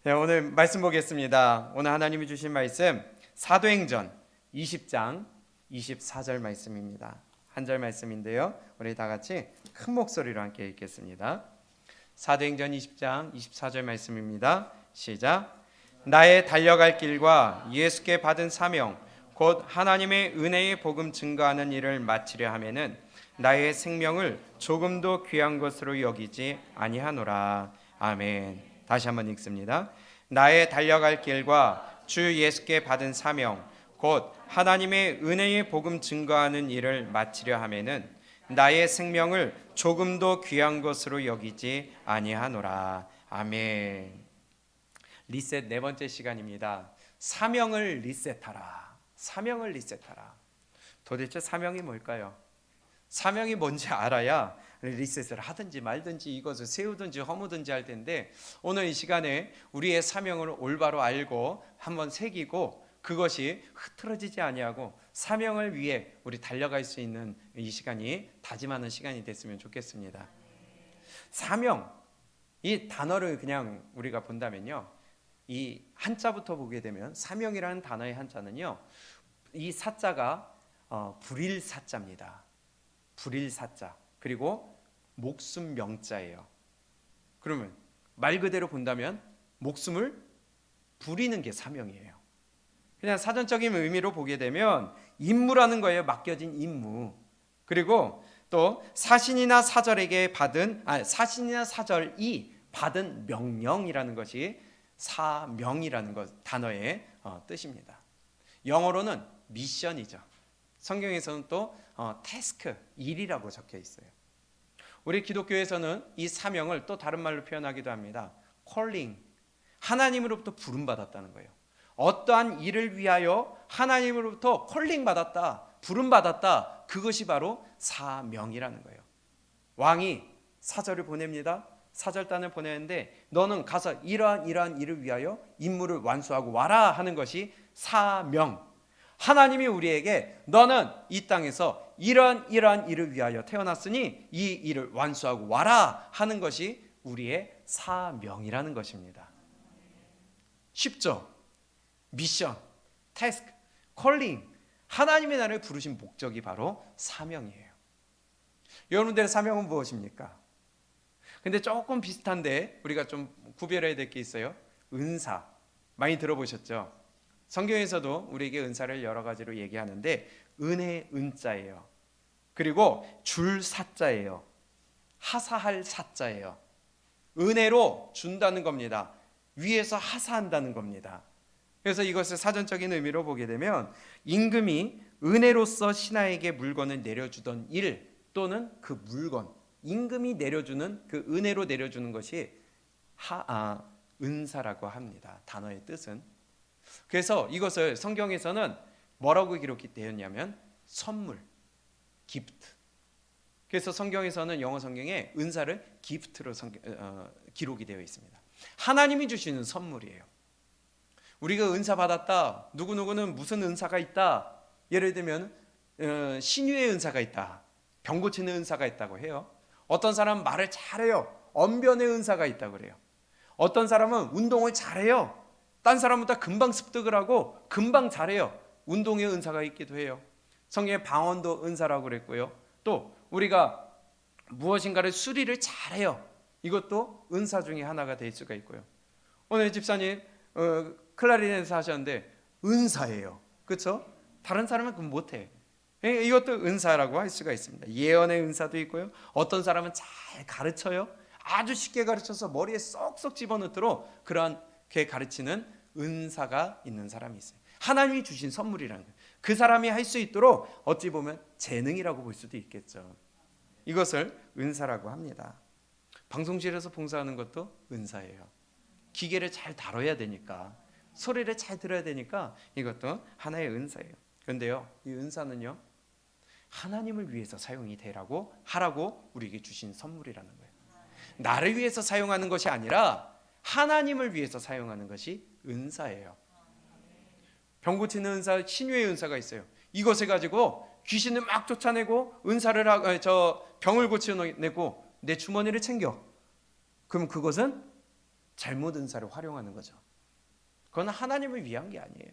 네, 오늘 말씀 보겠습니다. 오늘 하나님이 주신 말씀 사도행전 20장 24절 말씀입니다. 한 절 말씀인데요. 우리 다 같이 큰 목소리로 함께 읽겠습니다. 사도행전 20장 24절 말씀입니다. 시작. 나의 달려갈 길과 예수께 받은 사명 곧 하나님의 은혜의 복음 증거하는 일을 마치려 하면은 나의 생명을 조금도 귀한 것으로 여기지 아니하노라. 아멘. 다시 한번 읽습니다. 나의 달려갈 길과 주 예수께 받은 사명 곧 하나님의 은혜의 복음 증거하는 일을 마치려 하면은 나의 생명을 조금도 귀한 것으로 여기지 아니하노라. 아멘. 리셋 네 번째 시간입니다. 사명을 리셋하라. 사명을 리셋하라. 도대체 사명이 뭘까요? 사명이 뭔지 알아야 리셋을 하든지 말든지 이것을 세우든지 허무든지 할 텐데, 오늘 이 시간에 우리의 사명을 올바로 알고 한번 새기고 그것이 흐트러지지 아니하고 사명을 위해 우리 달려갈 수 있는 이 시간이 다짐하는 시간이 됐으면 좋겠습니다. 사명, 이 단어를 그냥 우리가 본다면요, 이 한자부터 보게 되면 사명이라는 단어의 한자는요, 이 사자가 불일 사자입니다. 불일 사자. 그리고 목숨 명자예요. 그러면 말 그대로 본다면 목숨을 부리는 게 사명이에요. 그냥 사전적인 의미로 보게 되면 임무라는 거예요. 맡겨진 임무. 그리고 또 사신이나 사절이 받은 명령이라는 것이 사명이라는 단어의 뜻입니다. 영어로는 미션이죠. 성경에서는 또 태스크, 일이라고 적혀 있어요. 우리 기독교에서는 이 사명을 또 다른 말로 표현하기도 합니다. 콜링, 하나님으로부터 부름받았다는 거예요. 어떠한 일을 위하여 하나님으로부터 콜링 받았다, 부름받았다, 그것이 바로 사명이라는 거예요. 왕이 사절을 보냅니다. 사절단을 보내는데 너는 가서 이러한 일을 위하여 임무를 완수하고 와라 하는 것이 사명. 하나님이 우리에게 너는 이 땅에서 이러한 일을 위하여 태어났으니 이 일을 완수하고 와라 하는 것이 우리의 사명이라는 것입니다. 쉽죠? 미션, 태스크, 콜링, 하나님의 나를 부르신 목적이 바로 사명이에요. 여러분들의 사명은 무엇입니까? 근데 조금 비슷한데 우리가 좀 구별해야 될 게 있어요. 은사, 많이 들어보셨죠? 성경에서도 우리에게 은사를 여러 가지로 얘기하는데 은혜의 은자예요. 그리고 줄 사자예요. 하사할 사자예요. 은혜로 준다는 겁니다. 위에서 하사한다는 겁니다. 그래서 이것을 사전적인 의미로 보게 되면 임금이 은혜로서 신하에게 물건을 내려주던 일 또는 그 물건, 임금이 내려주는 그 은혜로 내려주는 것이 은사라고 합니다. 단어의 뜻은. 그래서 이것을 성경에서는 뭐라고 기록이 되었냐면 선물, 기프트. 그래서 성경에서는 영어 성경에 은사를 기프트로 기록이 되어 있습니다. 하나님이 주시는 선물이에요. 우리가 은사 받았다, 누구누구는 무슨 은사가 있다, 예를 들면 신유의 은사가 있다, 병 고치는 은사가 있다고 해요. 어떤 사람은 말을 잘해요. 언변의 은사가 있다고 그래요. 어떤 사람은 운동을 잘해요. 딴 사람보다 금방 습득을 하고 금방 잘해요. 운동의 은사가 있기도 해요. 성경에 방언도 은사라고 그랬고요. 또 우리가 무엇인가를 수리를 잘해요. 이것도 은사 중에 하나가 될 수가 있고요. 오늘 집사님 클라리넷 하셨는데 은사예요. 그렇죠? 다른 사람은 그건 못해. 이것도 은사라고 할 수가 있습니다. 예언의 은사도 있고요. 어떤 사람은 잘 가르쳐요. 아주 쉽게 가르쳐서 머리에 쏙쏙 집어넣도록 그렇게 가르치는 은사가 있는 사람이 있어요. 하나님이 주신 선물이라는 거예요. 그 사람이 할 수 있도록 어찌 보면 재능이라고 볼 수도 있겠죠. 이것을 은사라고 합니다. 방송실에서 봉사하는 것도 은사예요. 기계를 잘 다뤄야 되니까, 소리를 잘 들어야 되니까 이것도 하나의 은사예요. 그런데요, 이 은사는요, 하나님을 위해서 사용이 되라고 하라고 우리에게 주신 선물이라는 거예요. 나를 위해서 사용하는 것이 아니라 하나님을 위해서 사용하는 것이 은사예요. 병 고치는 은사, 신유의 은사가 있어요. 이것을 가지고 귀신을 막 쫓아내고 병을 고쳐내고 내 주머니를 챙겨. 그럼 그것은 잘못 은사를 활용하는 거죠. 그건 하나님을 위한 게 아니에요.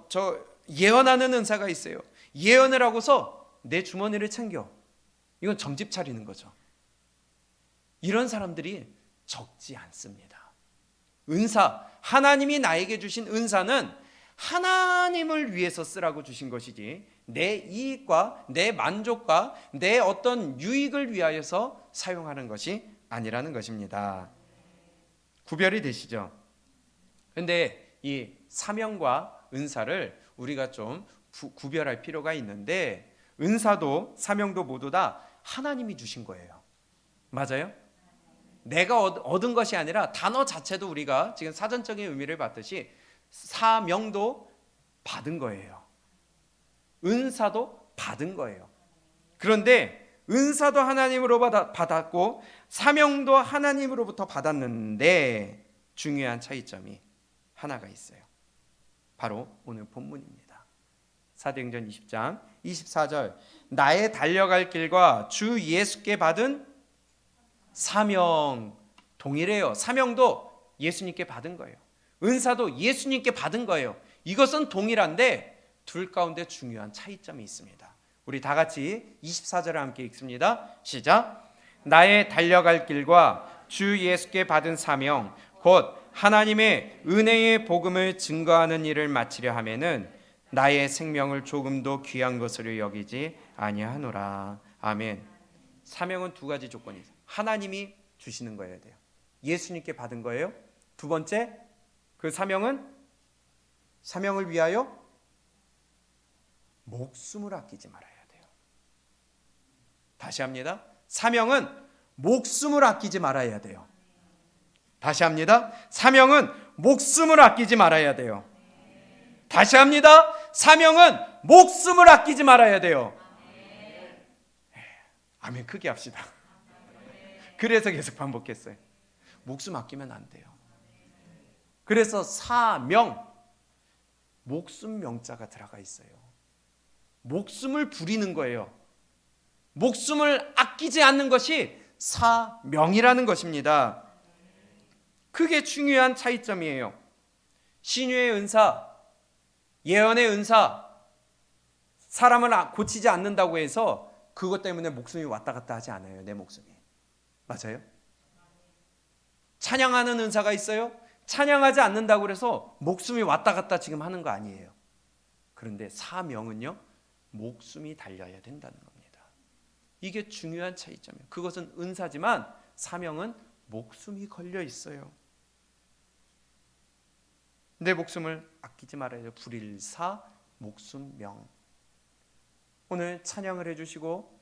저 예언하는 은사가 있어요. 예언을 하고서 내 주머니를 챙겨. 이건 점집 차리는 거죠. 이런 사람들이 적지 않습니다. 은사, 하나님이 나에게 주신 은사는 하나님을 위해서 쓰라고 주신 것이지 내 이익과 내 만족과 내 어떤 유익을 위하여서 사용하는 것이 아니라는 것입니다. 구별이 되시죠? 그런데 이 사명과 은사를 우리가 좀 구별할 필요가 있는데, 은사도 사명도 모두 다 하나님이 주신 거예요. 맞아요? 내가 얻은 것이 아니라 단어 자체도 우리가 지금 사전적인 의미를 봤듯이 사명도 받은 거예요. 은사도 받은 거예요. 그런데 은사도 하나님으로 받았고 사명도 하나님으로부터 받았는데 중요한 차이점이 하나가 있어요. 바로 오늘 본문입니다. 사도행전 20장 24절, 나의 달려갈 길과 주 예수께 받은 사명 동일해요. 사명도 예수님께 받은 거예요. 은사도 예수님께 받은 거예요. 이것은 동일한데 둘 가운데 중요한 차이점이 있습니다. 우리 다 같이 24절을 함께 읽습니다. 시작. 나의 달려갈 길과 주 예수께 받은 사명 곧 하나님의 은혜의 복음을 증거하는 일을 마치려 하면은 나의 생명을 조금도 귀한 것으로 여기지 아니하노라. 아멘. 사명은 두 가지 조건이 있어요. 하나님이 주시는 거여야 돼요. 예수님께 받은 거예요. 두 번째, 그 사명은 사명을 위하여 목숨을 아끼지 말아야 돼요. 다시 합니다. 사명은 목숨을 아끼지 말아야 돼요. 다시 합니다. 사명은 목숨을 아끼지 말아야 돼요. 다시 합니다. 사명은 목숨을 아끼지 말아야 돼요. 아멘. 크게 합시다. 그래서 계속 반복했어요. 목숨 아끼면 안 돼요. 그래서 사명, 목숨 명자가 들어가 있어요. 목숨을 부리는 거예요. 목숨을 아끼지 않는 것이 사명이라는 것입니다. 크게 중요한 차이점이에요. 신유의 은사, 예언의 은사, 사람을 고치지 않는다고 해서 그것 때문에 목숨이 왔다 갔다 하지 않아요. 내 목숨이. 맞아요? 찬양하는 은사가 있어요. 찬양하지 않는다고 해서 목숨이 왔다 갔다 지금 하는 거 아니에요. 그런데 사명은요, 목숨이 달려야 된다는 겁니다. 이게 중요한 차이점이에요. 그것은 은사지만 사명은 목숨이 걸려 있어요. 내 목숨을 아끼지 말아야 돼요. 불일사 목숨명. 오늘 찬양을 해주시고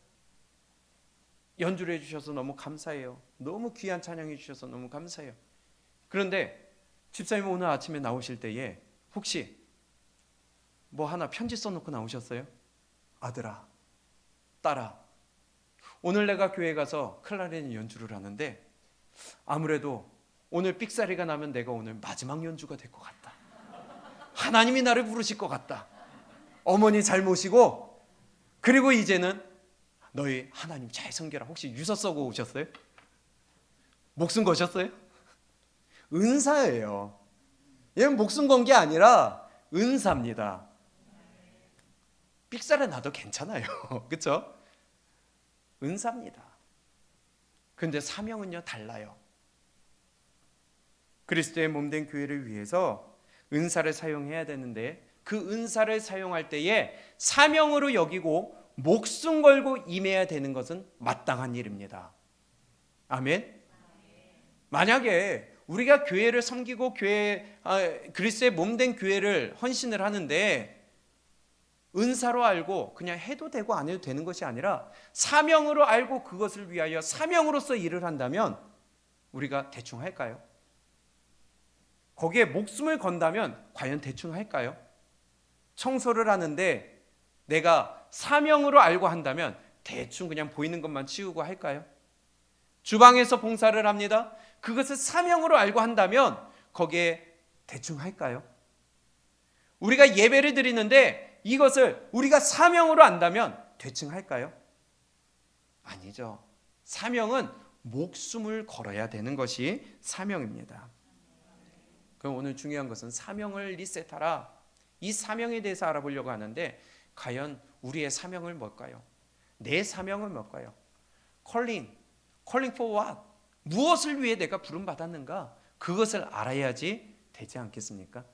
연주를 해주셔서 너무 감사해요. 너무 귀한 찬양해 주셔서 너무 감사해요. 그런데 집사님 오늘 아침에 나오실 때에 혹시 뭐 하나 편지 써놓고 나오셨어요? 아들아, 딸아, 오늘 내가 교회 가서 클라리넷 연주를 하는데 아무래도 오늘 삑사리가 나면 내가 오늘 마지막 연주가 될 것 같다. 하나님이 나를 부르실 것 같다. 어머니 잘 모시고 그리고 이제는 너희 하나님 잘 섬겨라. 혹시 유서 써고 오셨어요? 목숨 거셨어요? 은사예요. 얘는 목숨 건 게 아니라 은사입니다. 삑사리 나도 괜찮아요. 그렇죠? 은사입니다. 그런데 사명은요 달라요. 그리스도의 몸된 교회를 위해서 은사를 사용해야 되는데 그 은사를 사용할 때에 사명으로 여기고 목숨 걸고 임해야 되는 것은 마땅한 일입니다. 아멘. 만약에 우리가 교회를 섬기고 그리스도의 몸된 교회를 헌신을 하는데 은사로 알고 그냥 해도 되고 안 해도 되는 것이 아니라 사명으로 알고 그것을 위하여 사명으로서 일을 한다면 우리가 대충 할까요? 거기에 목숨을 건다면 과연 대충 할까요? 청소를 하는데 내가 사명으로 알고 한다면 대충 그냥 보이는 것만 치우고 할까요? 주방에서 봉사를 합니다. 그것을 사명으로 알고 한다면 거기에 대충 할까요? 우리가 예배를 드리는데 이것을 우리가 사명으로 안다면 대충 할까요? 아니죠. 사명은 목숨을 걸어야 되는 것이 사명입니다. 그럼 오늘 중요한 것은 사명을 리셋하라. 이 사명에 대해서 알아보려고 하는데 과연 우리의 사명을 뭘까요? 내 사명은 뭘까요? calling for what? 무엇을 위해 내가 부름받았는가? 그것을 알아야지 되지 않겠습니까?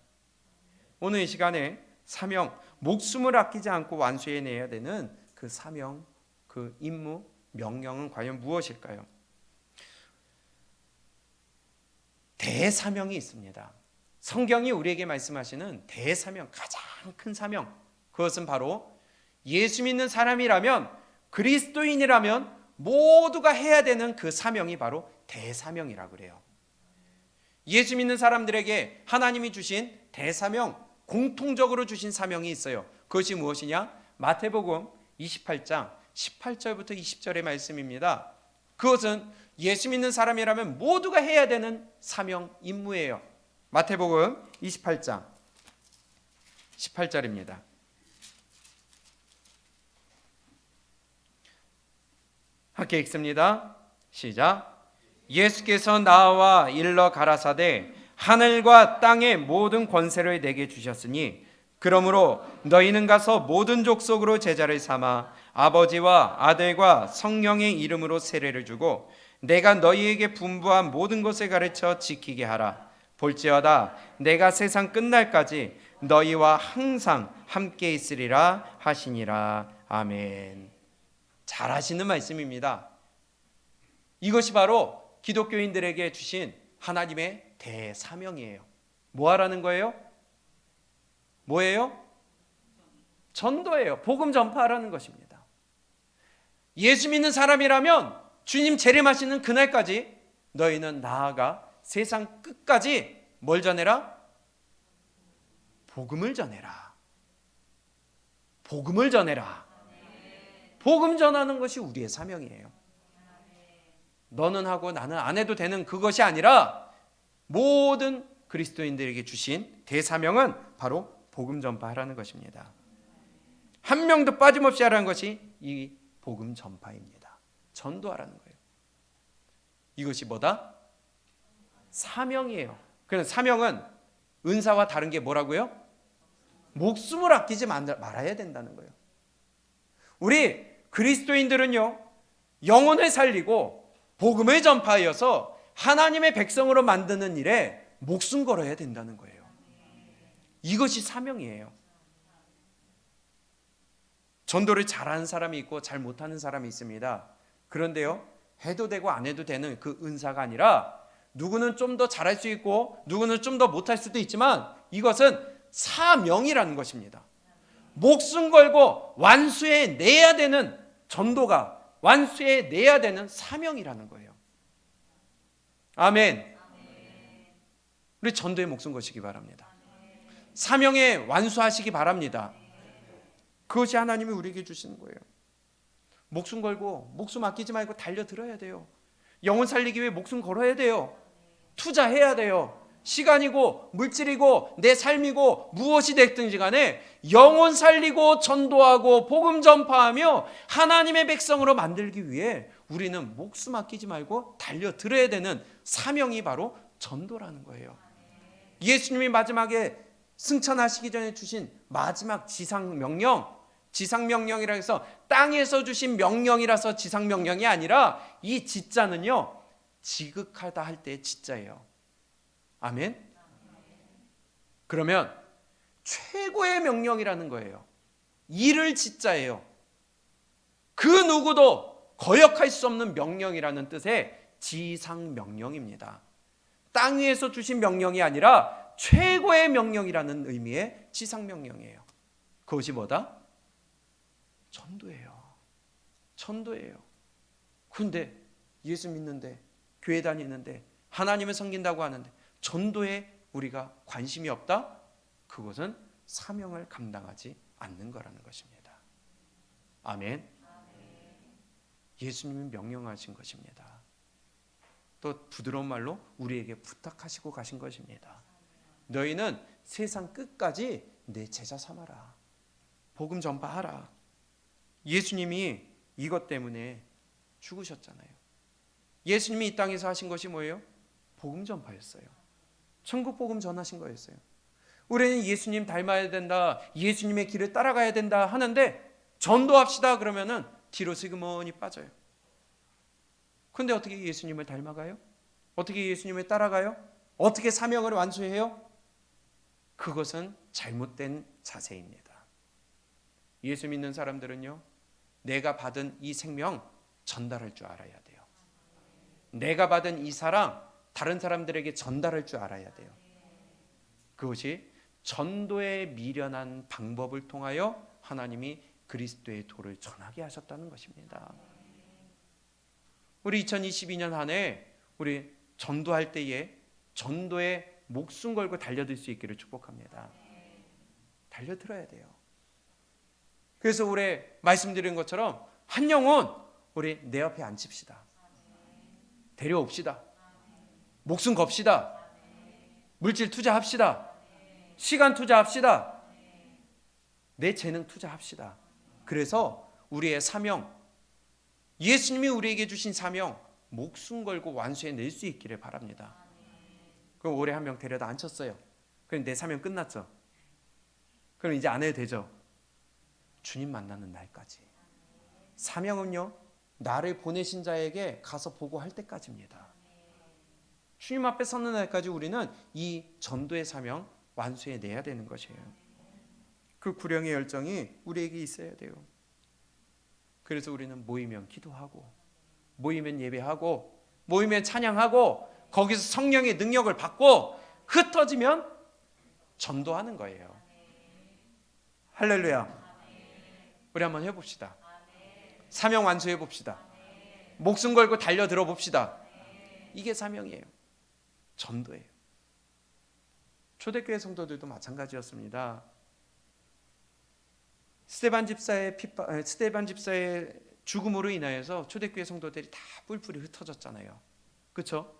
오늘 이 시간에 사명, 목숨을 아끼지 않고 완수해내야 되는 그 사명, 그 임무, 명령은 과연 무엇일까요? 대사명이 있습니다. 성경이 우리에게 말씀하시는 대사명, 가장 큰 사명, 그것은 바로 예수 믿는 사람이라면, 그리스도인이라면 모두가 해야 되는 그 사명이 바로 대사명이라고 그래요. 예수 믿는 사람들에게 하나님이 주신 대사명, 공통적으로 주신 사명이 있어요. 그것이 무엇이냐? 마태복음 28장 18절부터 20절의 말씀입니다. 그것은 예수 믿는 사람이라면 모두가 해야 되는 사명, 임무예요. 마태복음 28장 18절입니다. 함께 읽습니다. 시작. 예수께서 나와 일러 가라사대 하늘과 땅의 모든 권세를 내게 주셨으니 그러므로 너희는 가서 모든 족속으로 제자를 삼아 아버지와 아들과 성령의 이름으로 세례를 주고 내가 너희에게 분부한 모든 것을 가르쳐 지키게 하라. 볼지어다 내가 세상 끝날까지 너희와 항상 함께 있으리라 하시니라. 아멘. 잘 하시는 말씀입니다. 이것이 바로 기독교인들에게 주신 하나님의 대사명이에요. 뭐 하라는 거예요? 뭐예요? 전도예요. 복음 전파하라는 것입니다. 예수 믿는 사람이라면 주님 재림하시는 그날까지 너희는 나아가 세상 끝까지 뭘 전해라? 복음을 전해라. 복음을 전해라. 복음 전하는 것이 우리의 사명이에요. 너는 하고 나는 안 해도 되는 그것이 아니라 모든 그리스도인들에게 주신 대사명은 바로 복음 전파하라는 것입니다. 한 명도 빠짐없이 하라는 것이 이 복음 전파입니다. 전도하라는 거예요. 이것이 뭐다? 사명이에요. 그래서 사명은 은사와 다른 게 뭐라고요? 목숨을 아끼지 말아야 된다는 거예요. 우리 그리스도인들은요, 영혼을 살리고 복음을 전파하여서 하나님의 백성으로 만드는 일에 목숨 걸어야 된다는 거예요. 이것이 사명이에요. 전도를 잘하는 사람이 있고 잘 못하는 사람이 있습니다. 그런데요, 해도 되고 안 해도 되는 그 은사가 아니라 누구는 좀 더 잘할 수 있고 누구는 좀 더 못할 수도 있지만 이것은 사명이라는 것입니다. 목숨 걸고 완수해 내야 되는 전도가 완수해 내야 되는 사명이라는 거예요. 아멘. 우리 전도에 목숨 거시기 바랍니다. 사명에 완수하시기 바랍니다. 그것이 하나님이 우리에게 주시는 거예요. 목숨 걸고 목숨 아끼지 말고 달려들어야 돼요. 영혼 살리기 위해 목숨 걸어야 돼요. 투자해야 돼요. 시간이고 물질이고 내 삶이고 무엇이 됐든지 간에 영혼 살리고 전도하고 복음 전파하며 하나님의 백성으로 만들기 위해 우리는 목숨 아끼지 말고 달려들어야 되는 사명이 바로 전도라는 거예요. 예수님이 마지막에 승천하시기 전에 주신 마지막 지상명령이라 해서 땅에서 주신 명령이라서 지상명령이 아니라 이 지자는요, 지극하다 할 때의 지자예요. 아멘. 그러면 최고의 명령이라는 거예요. 이를 지자예요. 그 누구도 거역할 수 없는 명령이라는 뜻의 지상명령입니다. 땅 위에서 주신 명령이 아니라 최고의 명령이라는 의미의 지상명령이에요. 그것이 뭐다? 전도예요. 전도예요. 그런데 예수 믿는데 교회 다니는데 하나님을 섬긴다고 하는데 전도에 우리가 관심이 없다? 그것은 사명을 감당하지 않는 거라는 것입니다. 아멘. 예수님이 명령하신 것입니다. 또 부드러운 말로 우리에게 부탁하시고 가신 것입니다. 너희는 세상 끝까지 내 제자 삼아라. 복음 전파하라. 예수님이 이것 때문에 죽으셨잖아요. 예수님이 이 땅에서 하신 것이 뭐예요? 복음 전파였어요. 천국 복음 전하신 거였어요. 우리는 예수님 닮아야 된다, 예수님의 길을 따라가야 된다 하는데 전도합시다 그러면은 뒤로 슬그머니 빠져요. 근데 어떻게 예수님을 닮아가요? 어떻게 예수님을 따라가요? 어떻게 사명을 완수해요? 그것은 잘못된 자세입니다. 예수 믿는 사람들은요, 내가 받은 이 생명 전달할 줄 알아야 돼요. 내가 받은 이 사랑 다른 사람들에게 전달할 줄 알아야 돼요. 그것이 전도에 미련한 방법을 통하여 하나님이 그리스도의 도를 전하게 하셨다는 것입니다. 우리 2022년 한 해 우리 전도할 때에 전도에 목숨 걸고 달려들 수 있기를 축복합니다. 달려들어야 돼요. 그래서 올해 말씀드린 것처럼 한 영혼 우리 내 옆에 앉힙시다. 데려옵시다. 목숨 겁시다. 물질 투자합시다. 시간 투자합시다. 내 재능 투자합시다. 그래서 우리의 사명, 예수님이 우리에게 주신 사명 목숨 걸고 완수해낼 수 있기를 바랍니다. 그럼 올해 한 명 데려다 앉혔어요. 그럼 내 사명 끝났죠. 그럼 이제 안 해도 되죠. 주님 만나는 날까지. 사명은요, 나를 보내신 자에게 가서 보고할 때까지입니다. 주님 앞에 서는 날까지 우리는 이 전도의 사명 완수해내야 되는 것이에요. 그 구령의 열정이 우리에게 있어야 돼요. 그래서 우리는 모이면 기도하고, 모이면 예배하고, 모이면 찬양하고, 거기서 성령의 능력을 받고 흩어지면 전도하는 거예요. 할렐루야. 우리 한번 해봅시다. 사명 완수해봅시다. 목숨 걸고 달려들어 봅시다. 이게 사명이에요. 전도예요. 초대교회 성도들도 마찬가지였습니다. 스데반 집사의 죽음으로 인하여서 초대교회 성도들이 다 뿔뿔이 흩어졌잖아요. 그렇죠?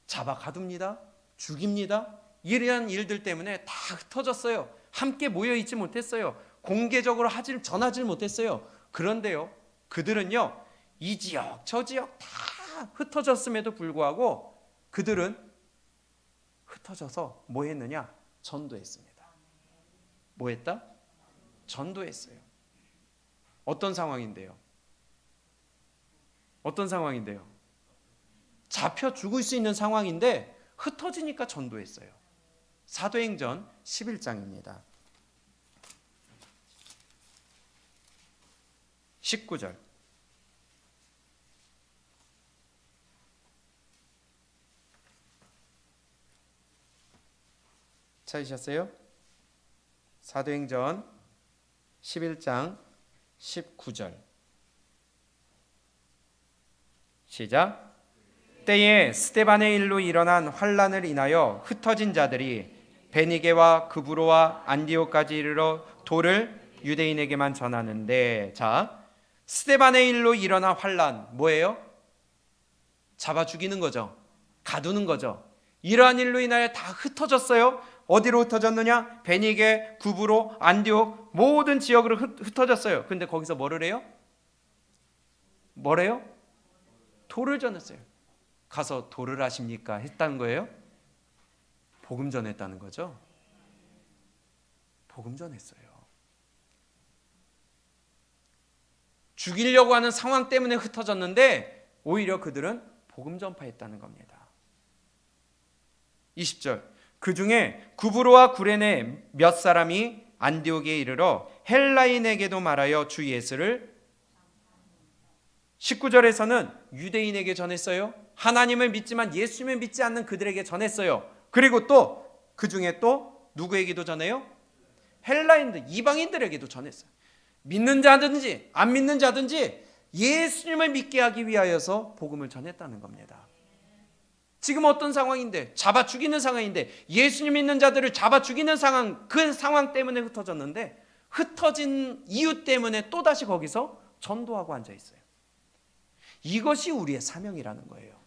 잡아 가둡니다. 죽입니다. 이러한 일들 때문에 다 흩어졌어요. 함께 모여 있지 못했어요. 공개적으로 전하지 못했어요. 그런데요, 그들은요, 이 지역 저 지역 다 흩어졌음에도 불구하고 그들은 흩어져서 뭐 했느냐? 전도했습니다. 뭐 했다? 전도했어요. 어떤 상황인데요? 어떤 상황인데요? 잡혀 죽을 수 있는 상황인데 흩어지니까 전도했어요. 사도행전 11장입니다. 19절. 찾으셨어요? 사도행전 11장 19절. 시작. 때에 스데반의 일로 일어난 환란을 인하여 흩어진 자들이 베니게와 그브로와 안디오까지 이르러 도를 유대인에게만 전하는데, 자, 스데반의 일로 일어난 환란 뭐예요? 잡아 죽이는 거죠. 가두는 거죠. 이러한 일로 인하여 다 흩어졌어요. 어디로 흩어졌느냐? 베니게, 구브로, 안디옥 모든 지역으로 흩어졌어요. 근데 거기서 뭐를 해요? 뭐래요? 도를 전했어요. 가서 도를 하십니까? 했다는 거예요? 복음 전했다는 거죠. 복음 전했어요. 죽이려고 하는 상황 때문에 흩어졌는데 오히려 그들은 복음 전파했다는 겁니다. 20절. 그 중에 구브로와 구레네 몇 사람이 안디옥에 이르러 헬라인에게도 말하여 주 예수를, 19절에서는 유대인에게 전했어요. 하나님을 믿지만 예수님을 믿지 않는 그들에게 전했어요. 그리고 또 그 중에 또 누구에게도 전해요? 헬라인들, 이방인들에게도 전했어요. 믿는 자든지 안 믿는 자든지 예수님을 믿게 하기 위하여서 복음을 전했다는 겁니다. 지금 어떤 상황인데? 잡아 죽이는 상황인데, 예수님 믿는 자들을 잡아 죽이는 상황, 그 상황 때문에 흩어졌는데 흩어진 이유 때문에 또다시 거기서 전도하고 앉아 있어요. 이것이 우리의 사명이라는 거예요.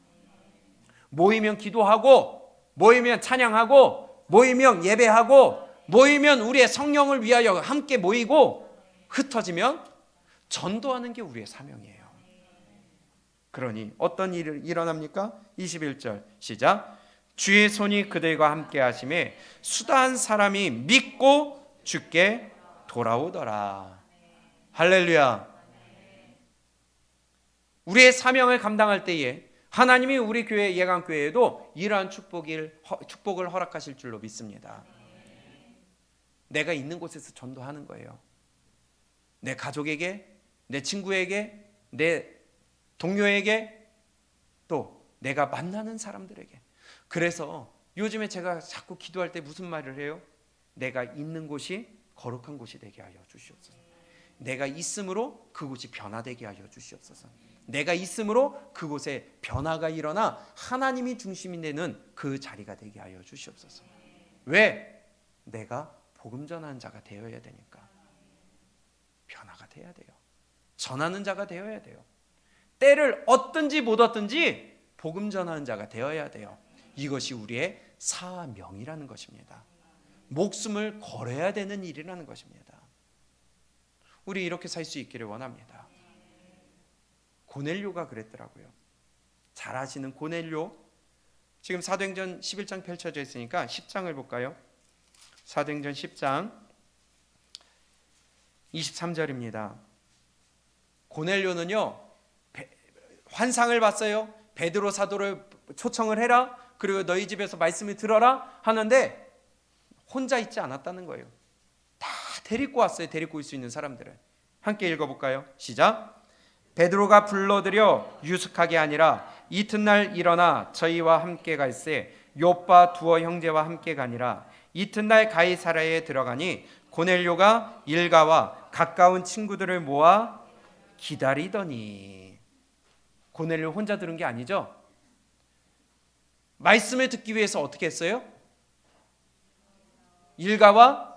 모이면 기도하고, 모이면 찬양하고, 모이면 예배하고, 모이면 우리의 성령을 위하여 함께 모이고, 흩어지면 전도하는 게 우리의 사명이에요. 그러니 어떤 일이 일어납니까? 21절 시작. 주의 손이 그들과 함께 하심에 수다한 사람이 믿고 주께 돌아오더라. 할렐루야. 우리의 사명을 감당할 때에 하나님이 우리 교회 예강교회에도 이러한 축복을 허락하실 줄로 믿습니다. 내가 있는 곳에서 전도하는 거예요. 내 가족에게, 내 친구에게, 내 동료에게, 또 내가 만나는 사람들에게. 그래서 요즘에 제가 자꾸 기도할 때 무슨 말을 해요? 내가 있는 곳이 거룩한 곳이 되게 하여 주시옵소서. 내가 있음으로 그곳이 변화되게 하여 주시옵소서. 내가 있음으로 그곳에 변화가 일어나 하나님이 중심이 되는 그 자리가 되게 하여 주시옵소서. 왜? 내가 복음 전하는 자가 되어야 되니까. 변화가 돼야 돼요. 전하는 자가 되어야 돼요. 때를 얻든지 못 얻든지 복음 전하는 자가 되어야 돼요. 이것이 우리의 사명이라는 것입니다. 목숨을 걸어야 되는 일이라는 것입니다. 우리 이렇게 살 수 있기를 원합니다. 고넬료가 그랬더라고요. 잘 아시는 고넬료. 지금 사도행전 11장 펼쳐져 있으니까 10장을 볼까요? 사도행전 10장 23절입니다. 고넬료는요, 환상을 봤어요. 베드로 사도를 초청을 해라. 그리고 너희 집에서 말씀을 들어라 하는데 혼자 있지 않았다는 거예요. 다 데리고 왔어요. 데리고 올 수 있는 사람들을. 함께 읽어볼까요? 시작. 베드로가 불러들여 유숙하게 아니라 이튿날 일어나 저희와 함께 갈새 요빠 두어 형제와 함께 가니라. 이튿날 가이사랴에 들어가니 고넬료가 일가와 가까운 친구들을 모아 기다리더니. 고넬료 혼자 들은 게 아니죠. 말씀을 듣기 위해서 어떻게 했어요? 일가와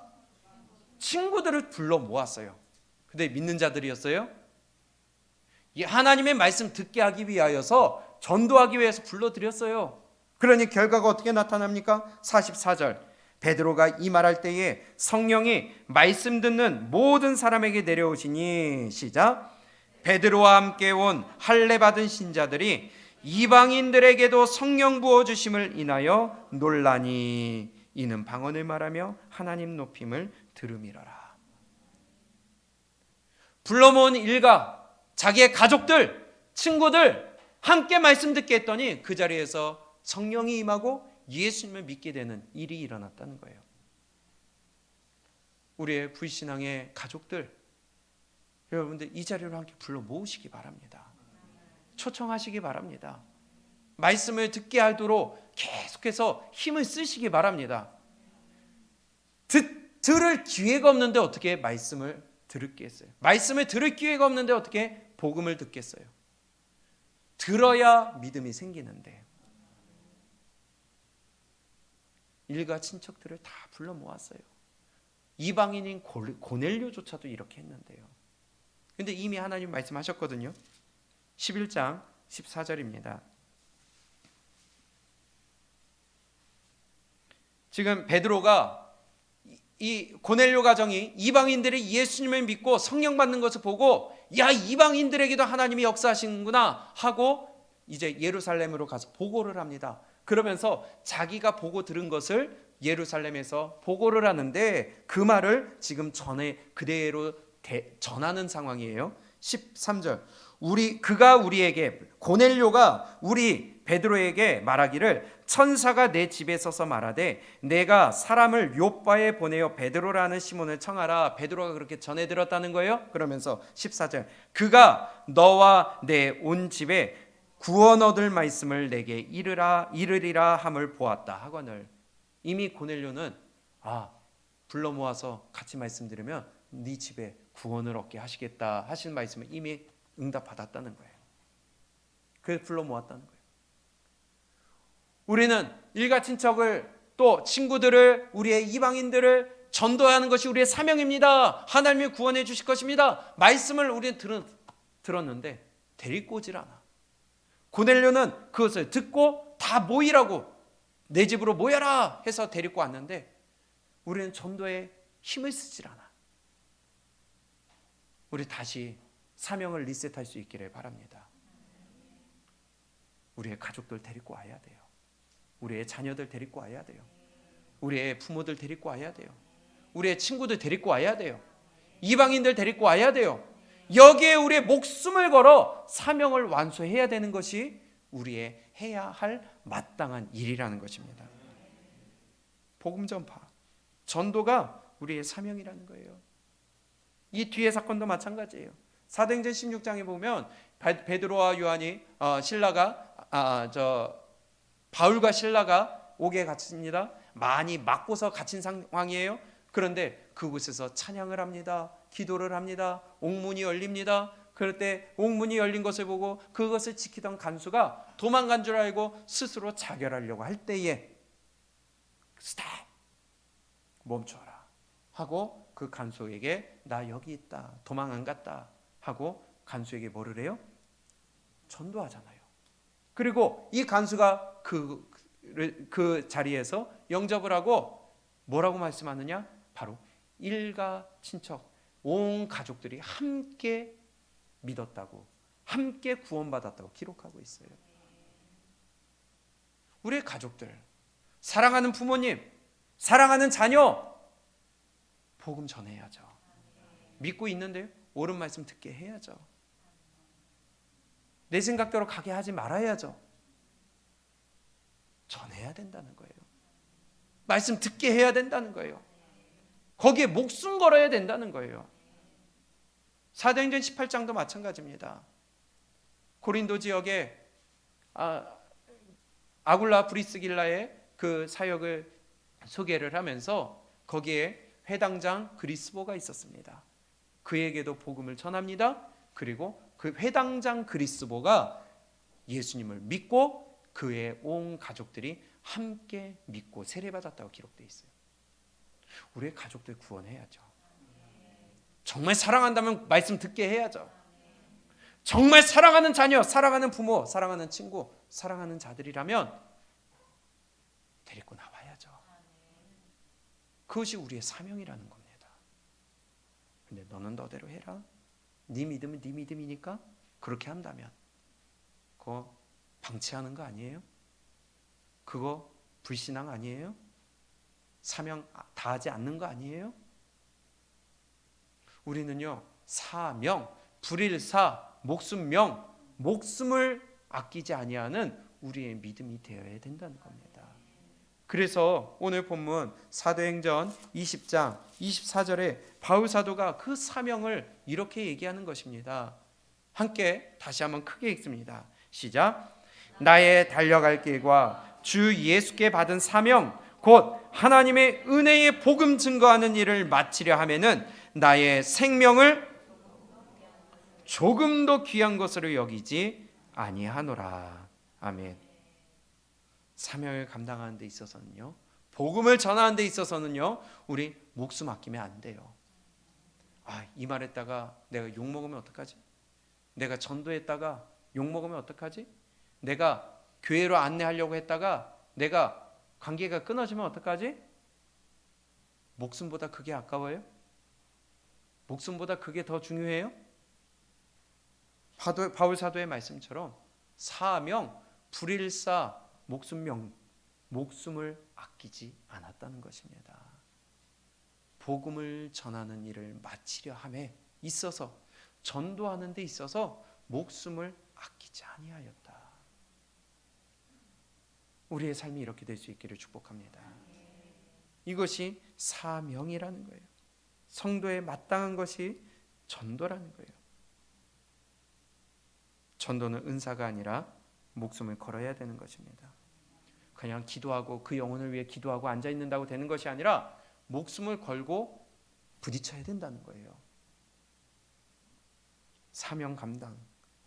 친구들을 불러 모았어요. 근데 믿는 자들이었어요? 하나님의 말씀 듣게 하기 위하여서 전도하기 위해서 불러들였어요. 그러니 결과가 어떻게 나타납니까? 44절. 베드로가 이 말할 때에 성령이 말씀 듣는 모든 사람에게 내려오시니 시작. 베드로와 함께 온 할례 받은 신자들이 이방인들에게도 성령 부어 주심을 인하여 놀라니 이는 방언을 말하며 하나님 높임을 들음이러라. 불러 모은 일가, 자기의 가족들, 친구들 함께 말씀 듣게 했더니 그 자리에서 성령이 임하고 예수님을 믿게 되는 일이 일어났다는 거예요. 우리의 불신앙의 가족들, 여러분들 이 자리로 함께 불러 모으시기 바랍니다. 초청하시기 바랍니다. 말씀을 듣게 하도록 계속해서 힘을 쓰시기 바랍니다. 들을 기회가 없는데 어떻게 말씀을 들었겠어요? 말씀을 들을 기회가 없는데 어떻게 복음을 듣겠어요? 들어야 믿음이 생기는데. 일가 친척들을 다 불러 모았어요. 이방인인 고넬료조차도 이렇게 했는데요. 근데 이미 하나님 말씀하셨거든요. 11장 14절입니다. 지금 베드로가 이 고넬료 가정이 이방인들이 예수님을 믿고 성령 받는 것을 보고 야, 이방인들에게도 하나님이 역사하시는구나 하고 이제 예루살렘으로 가서 보고를 합니다. 그러면서 자기가 보고 들은 것을 예루살렘에서 보고를 하는데 그 말을 지금 그대로 전하는 상황이에요. 13절. 그가 우리에게, 고넬료가 우리 베드로에게 말하기를 천사가 내 집에 서서 말하되 내가 사람을 요빠에 보내어 베드로라는 시몬을 청하라. 베드로가 그렇게 전해 들었다는 거예요. 그러면서 14절. 그가 너와 내 온 집에 구원 얻을 말씀을 내게 이르리라 함을 보았다 하거늘. 이미 고넬료는 불러 모아서 같이 말씀 들으면 네 집에 구원을 얻게 하시겠다 하신 말씀을 이미 응답받았다는 거예요. 그래서 불러 모았다는 거예요. 우리는 일가 친척을 또 친구들을 우리의 이방인들을 전도하는 것이 우리의 사명입니다. 하나님이 구원해 주실 것입니다. 말씀을 우리는 들었는데 데리고 오질 않아. 고넬료는 그것을 듣고 다 모이라고 내 집으로 모여라 해서 데리고 왔는데 우리는 전도에 힘을 쓰질 않아. 우리 다시 사명을 리셋할 수 있기를 바랍니다. 우리의 가족들 데리고 와야 돼요. 우리의 자녀들 데리고 와야 돼요. 우리의 부모들 데리고 와야 돼요. 우리의 친구들 데리고 와야 돼요. 이방인들 데리고 와야 돼요. 여기에 우리의 목숨을 걸어 사명을 완수해야 되는 것이 우리의 해야 할 마땅한 일이라는 것입니다. 복음 전파, 전도가 우리의 사명이라는 거예요. 이 뒤의 사건도 마찬가지예요. 사도행전 16장에 보면 베드로와 요한이 바울과 실라가 옥에 갇힙니다. 많이 맞고서 갇힌 상황이에요. 그런데 그곳에서 찬양을 합니다. 기도를 합니다. 옥문이 열립니다. 그럴 때 옥문이 열린 것을 보고 그것을 지키던 간수가 도망간 줄 알고 스스로 자결하려고 할 때에 스탑! 멈춰라 하고 그 간수에게 나 여기 있다. 도망 안 갔다 하고 간수에게 뭐를 해요? 전도하잖아요. 그리고 이 간수가 그 자리에서 영접을 하고 뭐라고 말씀하느냐? 바로 일가 친척 온 가족들이 함께 믿었다고, 함께 구원받았다고 기록하고 있어요. 우리의 가족들, 사랑하는 부모님, 사랑하는 자녀 복음 전해야죠. 믿고 있는데요, 옳은 말씀 듣게 해야죠. 내 생각대로 가게 하지 말아야죠. 전해야 된다는 거예요. 말씀 듣게 해야 된다는 거예요. 거기에 목숨 걸어야 된다는 거예요. 사도행전 18장도 마찬가지입니다. 고린도 지역에 아굴라 브리스길라의 그 사역을 소개를 하면서 거기에 회당장 그리스보가 있었습니다. 그에게도 복음을 전합니다. 그리고 그 회당장 그리스보가 예수님을 믿고 그의 온 가족들이 함께 믿고 세례받았다고 기록되어 있어요. 우리의 가족들 구원해야죠. 정말 사랑한다면 말씀 듣게 해야죠. 정말 사랑하는 자녀, 사랑하는 부모, 사랑하는 친구, 사랑하는 자들이라면 데리고 나와야죠. 그것이 우리의 사명이라는 겁니다. 근데 너는 너대로 해라. 네 믿음은 네 믿음이니까 그렇게 한다면 그거 방치하는 거 아니에요? 그거 불신앙 아니에요? 사명 다하지 않는 거 아니에요? 우리는요, 사명, 불일사, 목숨명, 목숨을 아끼지 아니하는 우리의 믿음이 되어야 된다는 겁니다. 그래서 오늘 본문 사도행전 20장 24절에 바울 사도가 그 사명을 이렇게 얘기하는 것입니다. 함께 다시 한번 크게 읽습니다. 시작. 나의 달려갈 길과 주 예수께 받은 사명 곧 하나님의 은혜의 복음 증거하는 일을 마치려 하면은 나의 생명을 조금도 귀한 것으로 여기지 아니하노라. 아멘. 사명을 감당하는 데 있어서는요, 복음을 전하는 데 있어서는요, 우리 목숨 아끼면 안 돼요. 이 말 했다가 내가 욕먹으면 어떡하지? 내가 전도했다가 욕먹으면 어떡하지? 내가 교회로 안내하려고 했다가 내가 관계가 끊어지면 어떡하지? 목숨보다 그게 아까워요? 목숨보다 그게 더 중요해요? 바울 사도의 말씀처럼 사명, 불일사, 목숨명, 목숨을 아끼지 않았다는 것입니다. 복음을 전하는 일을 마치려 함에 있어서, 전도하는 데 있어서 목숨을 아끼지 아니하였다. 우리의 삶이 이렇게 될 수 있기를 축복합니다. 이것이 사명이라는 거예요. 성도에 마땅한 것이 전도라는 거예요. 전도는 은사가 아니라 목숨을 걸어야 되는 것입니다. 그냥 기도하고 그 영혼을 위해 기도하고 앉아 있는다고 되는 것이 아니라 목숨을 걸고 부딪혀야 된다는 거예요. 사명 감당,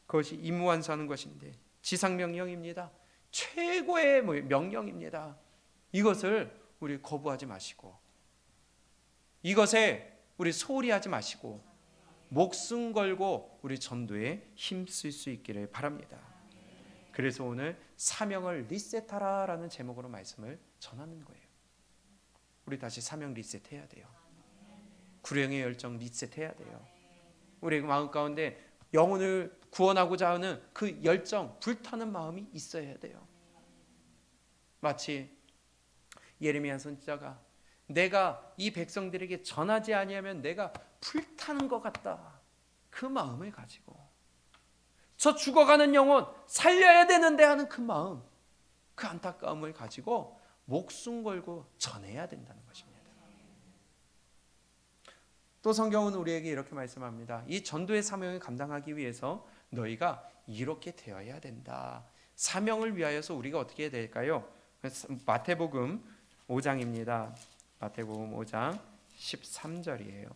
그것이 임무완수하는 것인데 지상명령입니다. 최고의 명령입니다. 이것을 우리 거부하지 마시고, 이것에 우리 소홀히 하지 마시고 목숨 걸고 우리 전도에 힘쓸 수 있기를 바랍니다. 그래서 오늘 사명을 리셋하라 라는 제목으로 말씀을 전하는 거예요. 우리 다시 사명 리셋해야 돼요. 구령의 열정 리셋해야 돼요. 우리 마음 가운데 영혼을 구원하고자 하는 그 열정, 불타는 마음이 있어야 돼요. 마치 예레미야 선지자가 내가 이 백성들에게 전하지 아니하면 내가 불타는 것 같다, 그 마음을 가지고 저 죽어가는 영혼 살려야 되는데 하는 그 마음, 그 안타까움을 가지고 목숨 걸고 전해야 된다는 것입니다. 또 성경은 우리에게 이렇게 말씀합니다. 이 전도의 사명을 감당하기 위해서 너희가 이렇게 되어야 된다. 사명을 위하여서 우리가 어떻게 해야 될까요? 마태복음 5장입니다. 마태복음 5장 13절이에요.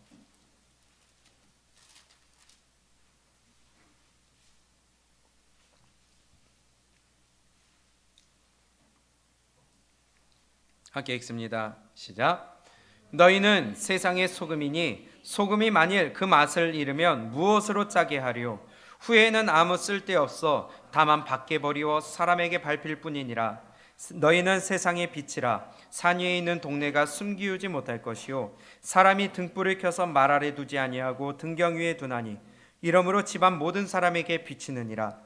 함께 읽습니다. 시작. 너희는 세상의 소금이니 소금이 만일 그 맛을 잃으면 무엇으로 짜게 하리요? 후에는 아무 쓸데없어 다만 밖에 버리워 사람에게 밟힐 뿐이니라. 너희는 세상의 빛이라. 산 위에 있는 동네가 숨기우지 못할 것이요 사람이 등불을 켜서 말 아래 두지 아니하고 등경 위에 두나니 이러므로 집안 모든 사람에게 비치느니라.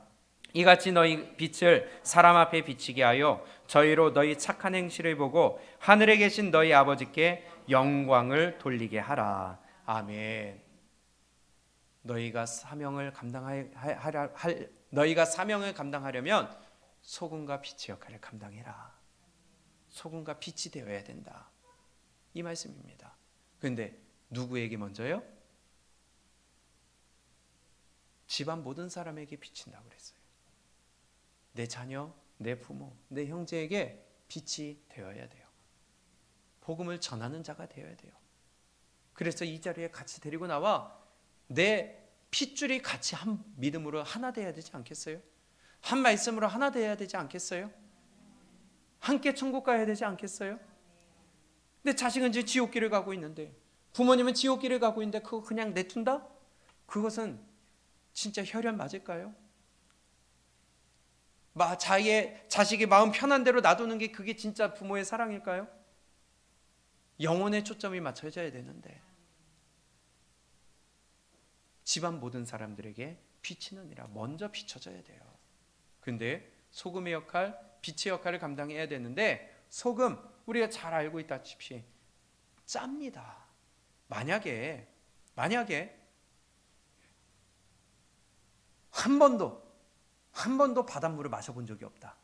이같이 너희 빛을 사람 앞에 비치게 하여 저희로 너희 착한 행실을 보고 하늘에 계신 너희 아버지께 영광을 돌리게 하라. 아멘. 너희가 사명을 감당하려면 소금과 빛의 역할을 감당해라. 소금과 빛이 되어야 된다, 이 말씀입니다. 그런데 누구에게 먼저요? 집안 모든 사람에게 비친다고 그랬어요. 내 자녀, 내 부모, 내 형제에게 빛이 되어야 돼요. 복음을 전하는 자가 되어야 돼요. 그래서 이 자리에 같이 데리고 나와 내 핏줄이 같이 한 믿음으로 하나 되어야 되지 않겠어요? 한 말씀으로 하나 되어야 되지 않겠어요? 함께 천국 가야 되지 않겠어요? 근데 자식은 이제 지옥길을 가고 있는데, 부모님은 지옥길을 가고 있는데 그거 그냥 내둔다? 그것은 진짜 혈연 맞을까요? 자식이 마음 편한 대로 놔두는 게 그게 진짜 부모의 사랑일까요? 영혼의 초점이 맞춰져야 되는데 집안 모든 사람들에게 비치느니라. 먼저 비춰져야 돼요. 근데 소금의 역할, 빛의 역할을 감당해야 되는데 소금, 우리가 잘 알고 있다시피 짭니다. 만약에 한 번도 바닷물을 마셔본 적이 없다,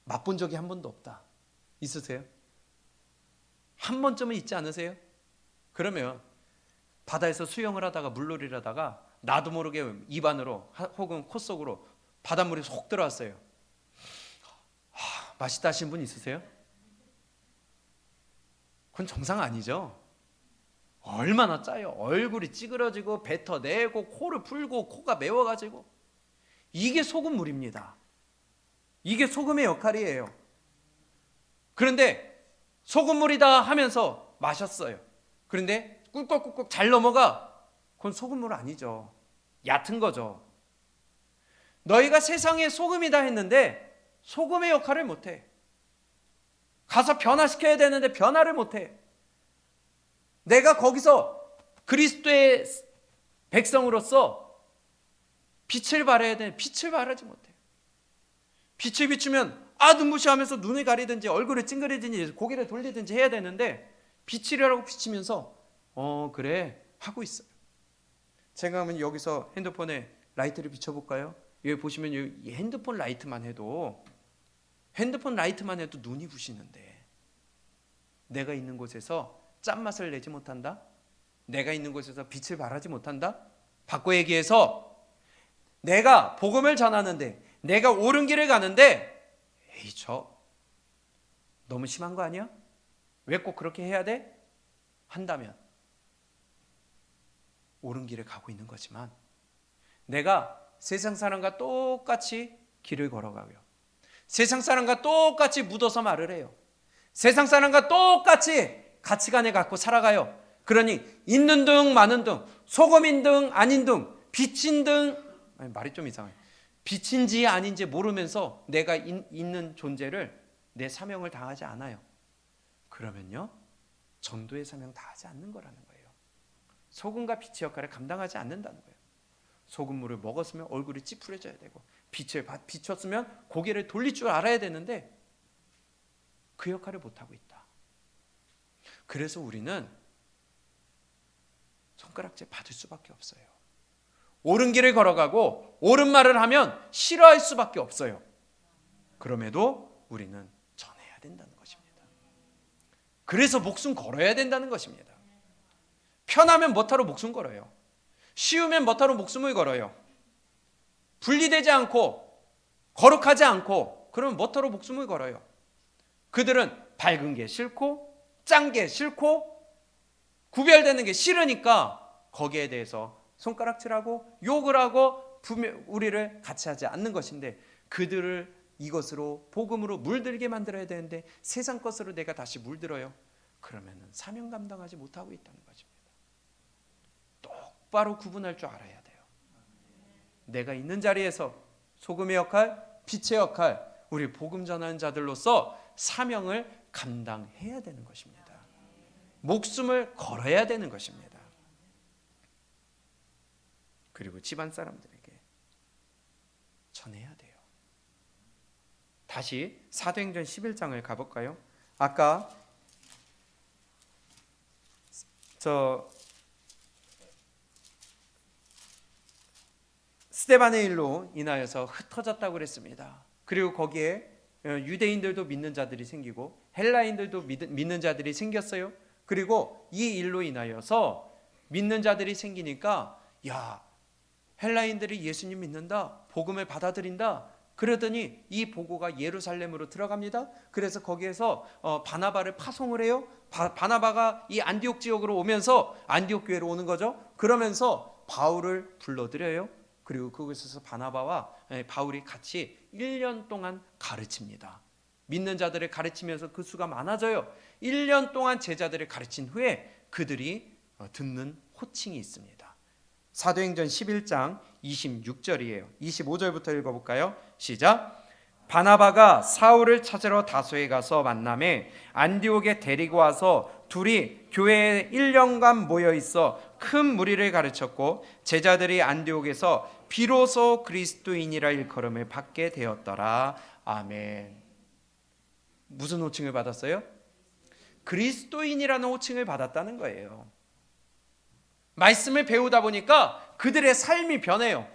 맛본 적이 한 번도 없다, 있으세요? 한 번쯤은 있지 않으세요? 그러면 바다에서 수영을 하다가 물놀이를 하다가 나도 모르게 입안으로 혹은 코 속으로 바닷물이 쏙 들어왔어요. 맛있다 하신 분 있으세요? 그건 정상 아니죠? 얼마나 짜요. 얼굴이 찌그러지고 뱉어내고 코를 풀고 코가 매워가지고. 이게 소금물입니다. 이게 소금의 역할이에요. 그런데 소금물이다 하면서 마셨어요. 그런데 꿀꺽꿀꺽 잘 넘어가. 그건 소금물 아니죠. 얕은 거죠. 너희가 세상의 소금이다 했는데 소금의 역할을 못해. 가서 변화시켜야 되는데 변화를 못해. 내가 거기서 그리스도의 백성으로서 빛을 발해야 되는데 빛을 발하지 못해. 빛을 비추면 눈부시 하면서 눈을 가리든지 얼굴을 찡그리든지 고개를 돌리든지 해야 되는데 빛이라고 비치면서 그래 하고 있어요. 제가 한번 여기서 핸드폰에 라이트를 비춰볼까요? 여기 보시면 이 핸드폰 라이트만 해도 눈이 부시는데 내가 있는 곳에서 짠맛을 내지 못한다? 내가 있는 곳에서 빛을 발하지 못한다? 바꿔 얘기해서 내가 복음을 전하는데 내가 옳은 길을 가는데 저 너무 심한 거 아니야? 왜 꼭 그렇게 해야 돼? 한다면 옳은 길을 가고 있는 거지만 내가 세상 사람과 똑같이 길을 걸어가고요. 세상 사람과 똑같이 묻어서 말을 해요. 세상 사람과 똑같이 가치관을 갖고 살아가요. 그러니 있는 등 많은 등, 소금인 등 아닌 등, 빛인 등, 말이 좀 이상해. 빛인지 아닌지 모르면서 내가 있는 존재를, 내 사명을 다하지 않아요. 그러면요, 전도의 사명 다하지 않는 거라는 거예요. 소금과 빛의 역할을 감당하지 않는다는 거예요. 소금물을 먹었으면 얼굴이 찌푸려져야 되고 빛을 비췄으면 고개를 돌릴 줄 알아야 되는데 그 역할을 못하고 있다. 그래서 우리는 손가락질 받을 수밖에 없어요. 옳은 길을 걸어가고 옳은 말을 하면 싫어할 수밖에 없어요. 그럼에도 우리는 전해야 된다는 것입니다. 그래서 목숨 걸어야 된다는 것입니다. 편하면 뭐하러 목숨 걸어요? 쉬우면 뭐하러 목숨을 걸어요? 분리되지 않고 거룩하지 않고 그러면 뭐하러 목숨을 걸어요? 그들은 밝은 게 싫고 짠 게 싫고 구별되는 게 싫으니까 거기에 대해서 손가락질하고 욕을 하고 우리를 같이 하지 않는 것인데, 그들을 이것으로 복음으로 물들게 만들어야 되는데 세상 것으로 내가 다시 물들어요. 그러면 사명 감당하지 못하고 있다는 것입니다. 똑바로 구분할 줄 알아야 돼요. 내가 있는 자리에서 소금의 역할, 빛의 역할, 우리 복음 전하는 자들로서 사명을 감당해야 되는 것입니다. 목숨을 걸어야 되는 것입니다. 그리고 집안 사람들에게 전해야 돼요. 다시 사도행전 11장을 가볼까요? 아까 스데반의 일로 인하여서 흩어졌다고 그랬습니다. 그리고 거기에 유대인들도 믿는 자들이 생기고 헬라인들도 믿는 자들이 생겼어요. 그리고 이 일로 인하여서 믿는 자들이 생기니까 야, 헬라인들이 예수님 믿는다, 복음을 받아들인다. 그러더니 이 보고가 예루살렘으로 들어갑니다. 그래서 거기에서 바나바를 파송을 해요. 바나바가 이 안디옥 지역으로 오면서 안디옥 교회로 오는 거죠. 그러면서 바울을 불러들여요. 그리고 그곳에서 바나바와 바울이 같이 1년 동안 가르칩니다. 믿는 자들을 가르치면서 그 수가 많아져요. 1년 동안 제자들을 가르친 후에 그들이 듣는 호칭이 있습니다. 사도행전 11장 26절이에요. 25절부터 읽어볼까요? 시작. 바나바가 사울을 찾으러 다소에 가서 만남에 안디옥에 데리고 와서 둘이 교회에 1년간 모여 있어 큰 무리를 가르쳤고 제자들이 안디옥에서 비로소 그리스도인이라 일컬음을 받게 되었더라. 아멘. 무슨 호칭을 받았어요? 그리스도인이라는 호칭을 받았다는 거예요. 말씀을 배우다 보니까 그들의 삶이 변해요.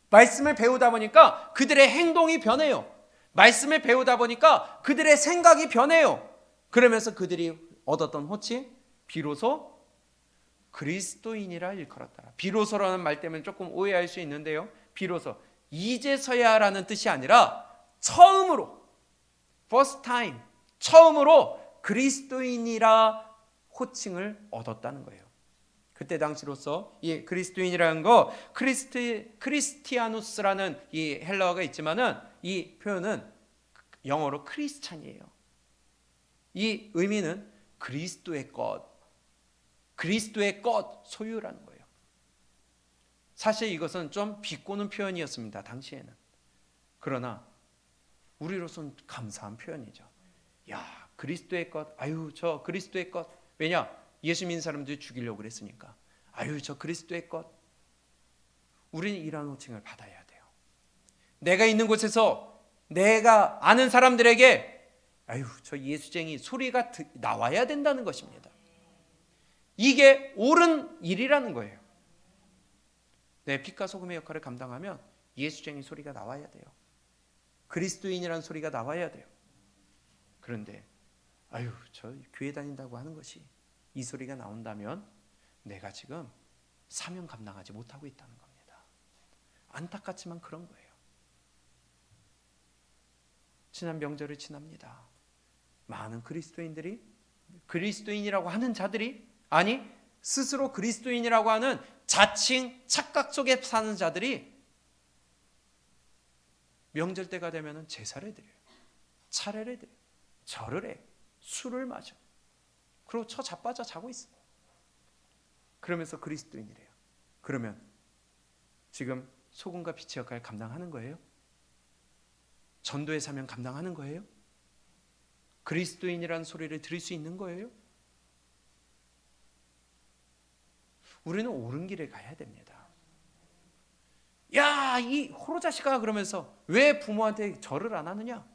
말씀을 배우다 보니까 그들의 행동이 변해요. 말씀을 배우다 보니까 그들의 생각이 변해요. 그러면서 그들이 얻었던 호칭, 비로소 그리스도인이라 일컬었다. 비로소라는 말 때문에 조금 오해할 수 있는데요, 비로소 이제서야라는 뜻이 아니라 처음으로, first time, 처음으로 그리스도인이라 호칭을 얻었다는 거예요. 그때 당시로서 이 그리스도인이라는 거, 크리스티아누스라는 이 헬라어가 있지만은 이 표현은 영어로 크리스찬이에요. 이 의미는 그리스도의 것, 그리스도의 것, 소유라는 거예요. 사실 이것은 좀 비꼬는 표현이었습니다, 당시에는. 그러나 우리로서는 감사한 표현이죠. 야, 그리스도의 것, 아유, 저 그리스도의 것. 왜냐? 예수 믿는 사람들이 죽이려고 그랬으니까. 아유, 저 그리스도의 것. 우리는 이러한 호칭을 받아야 돼요. 내가 있는 곳에서 내가 아는 사람들에게 아유, 저 예수쟁이 소리가 나와야 된다는 것입니다. 이게 옳은 일이라는 거예요. 내 빛과 소금의 역할을 감당하면 예수쟁이 소리가 나와야 돼요. 그리스도인이라는 소리가 나와야 돼요. 그런데 아유, 저 교회 다닌다고 하는 것이 이 소리가 나온다면 내가 지금 사명 감당하지 못하고 있다는 겁니다. 안타깝지만 그런 거예요. 지난 명절을 지납니다. 많은 그리스도인들이, 그리스도인이라고 하는 자들이, 아니 스스로 그리스도인이라고 하는 자칭 착각 속에 사는 자들이 명절 때가 되면 제사를 드려요. 차례를 드려요. 절을 해. 술을 마셔. 그리고 자빠져 자고 있어요. 그러면서 그리스도인이래요. 그러면 지금 소금과 빛의 역할을 감당하는 거예요? 전도의 사명 감당하는 거예요? 그리스도인이라는 소리를 들을 수 있는 거예요? 우리는 옳은 길을 가야 됩니다. 야, 이 호로자식아, 그러면서 왜 부모한테 절을 안 하느냐?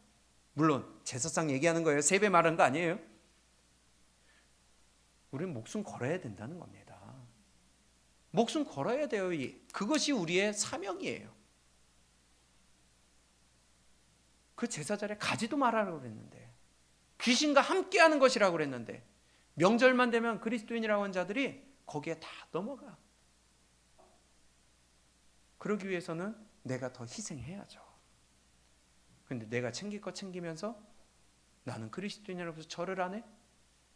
물론 제사상 얘기하는 거예요. 세배 말하는 거 아니에요. 우리는 목숨 걸어야 된다는 겁니다. 목숨 걸어야 돼요. 그것이 우리의 사명이에요. 그 제사 자리에 가지도 말라고 그랬는데, 귀신과 함께하는 것이라고 그랬는데, 명절만 되면 그리스도인이라고 하는 자들이 거기에 다 넘어가. 그러기 위해서는 내가 더 희생해야죠. 근데 내가 챙길 거 챙기면서 나는 그리스도인이라고 해서 절을 안 해?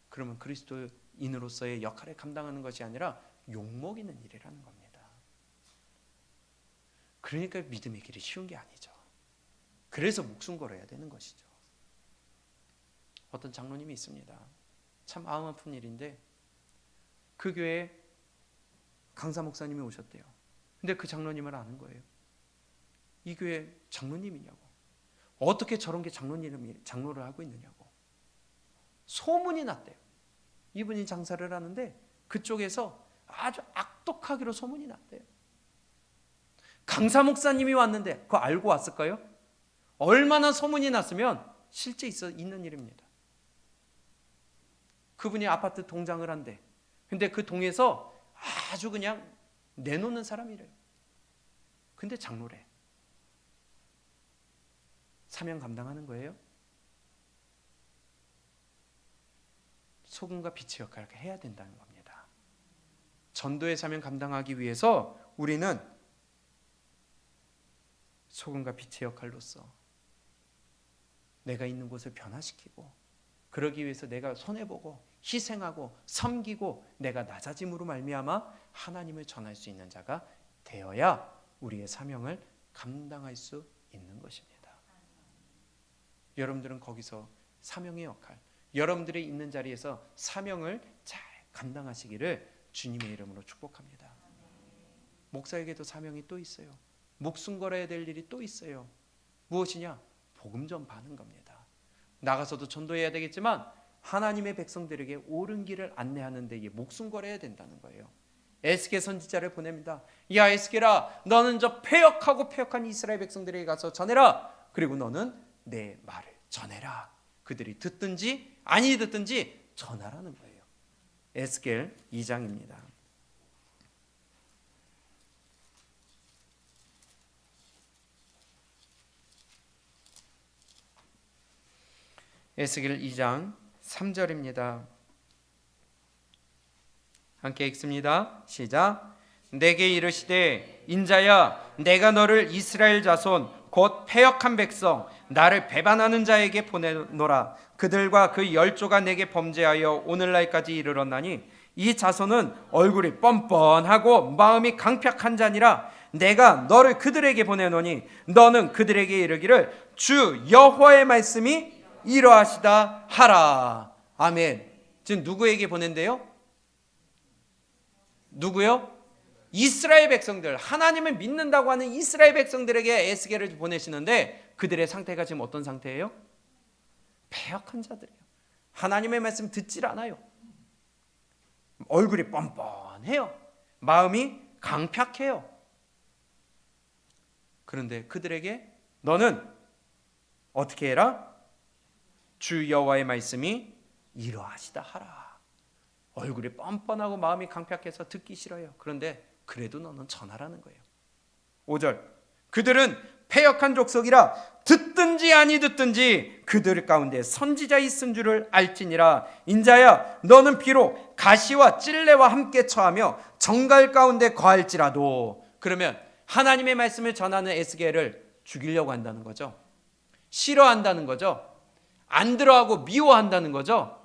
그러면 그리스도인으로서의 역할을 감당하는 것이 아니라 욕먹이는 일이라는 겁니다. 그러니까 믿음의 길이 쉬운 게 아니죠. 그래서 목숨 걸어야 되는 것이죠. 어떤 장로님이 있습니다. 참 마음 아픈 일인데, 그 교회에 강사 목사님이 오셨대요. 근데 그 장로님을 아는 거예요. 이 교회 장로님이냐고, 어떻게 저런 게 장로를 하고 있느냐고 소문이 났대요. 이분이 장사를 하는데 그쪽에서 아주 악독하기로 소문이 났대요. 강사 목사님이 왔는데 그거 알고 왔을까요? 얼마나 소문이 났으면 실제 있는 일입니다. 그분이 아파트 동장을 한대. 근데 그 동에서 아주 그냥 내놓는 사람이래요. 근데 장로래. 사명 감당하는 거예요? 소금과 빛의 역할을 해야 된다는 겁니다. 전도의 사명 감당하기 위해서 우리는 소금과 빛의 역할로서 내가 있는 곳을 변화시키고, 그러기 위해서 내가 손해보고 희생하고 섬기고 내가 낮아짐으로 말미암아 하나님을 전할 수 있는 자가 되어야 우리의 사명을 감당할 수 있는 것입니다. 여러분들은 거기서 사명의 역할, 여러분들이 있는 자리에서 사명을 잘 감당하시기를 주님의 이름으로 축복합니다. 목사에게도 사명이 또 있어요. 목숨 걸어야 될 일이 또 있어요. 무엇이냐? 복음 전파하는 겁니다. 나가서도 전도해야 되겠지만 하나님의 백성들에게 옳은 길을 안내하는 데에 목숨 걸어야 된다는 거예요. 에스겔 선지자를 보냅니다. 야 에스겔아, 너는 저 패역한 이스라엘 백성들에게 가서 전해라. 그리고 너는 내 말을 전해라. 그들이 듣든지 아니 듣든지 전하라는 거예요. 에스겔 2장입니다. 에스겔 2장 3절입니다. 함께 읽습니다. 시작. 내게 이르시되 인자야, 내가 너를 이스라엘 자손 곧 패역한 백성 나를 배반하는 자에게 보내노라. 그들과 그 열조가 내게 범죄하여 오늘날까지 이르렀나니 이 자손은 얼굴이 뻔뻔하고 마음이 강팍한 자니라. 내가 너를 그들에게 보내노니 너는 그들에게 이르기를 주 여호와의 말씀이 이러하시다 하라. 아멘. 지금 누구에게 보낸대요? 누구요? 이스라엘 백성들, 하나님을 믿는다고 하는 이스라엘 백성들에게 에스겔을 보내시는데 그들의 상태가 지금 어떤 상태예요? 패역한 자들이에요. 하나님의 말씀 듣질 않아요. 얼굴이 뻔뻔해요. 마음이 강팍해요. 그런데 그들에게 너는 어떻게 해라? 주 여호와의 말씀이 이러하시다 하라. 얼굴이 뻔뻔하고 마음이 강팍해서 듣기 싫어요. 그런데 그래도 너는 전하라는 거예요. 5절. 그들은 패역한 족속이라 듣든지 아니 듣든지 그들 가운데 선지자 있은 줄을 알지니라. 인자야, 너는 비록 가시와 찔레와 함께 처하며 정갈 가운데 거할지라도. 그러면 하나님의 말씀을 전하는 에스겔을 죽이려고 한다는 거죠. 싫어한다는 거죠. 안 들어하고 미워한다는 거죠.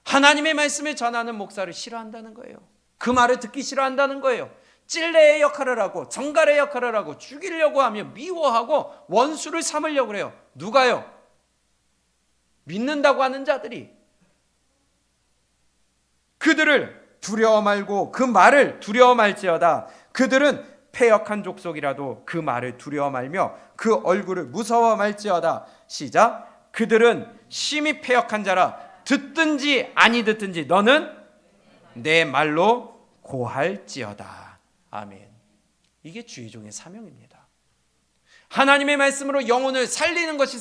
하나님의 말씀을 전하는 목사를 싫어한다는 거예요. 그 말을 듣기 싫어한다는 거예요. 찔레의 역할을 하고 정갈의 역할을 하고 죽이려고 하며 미워하고 원수를 삼으려고 해요. 누가요? 믿는다고 하는 자들이. 그들을 두려워 말고 그 말을 두려워 말지어다. 그들은 패역한 족속이라도 그 말을 두려워 말며 그 얼굴을 무서워 말지어다. 시작. 그들은 심히 패역한 자라 듣든지 아니 듣든지 너는 내 말로 고할지어다. 아멘. 이게 주의 종의 사명입니다. 하나님의 말씀으로 영혼을 살리는 것이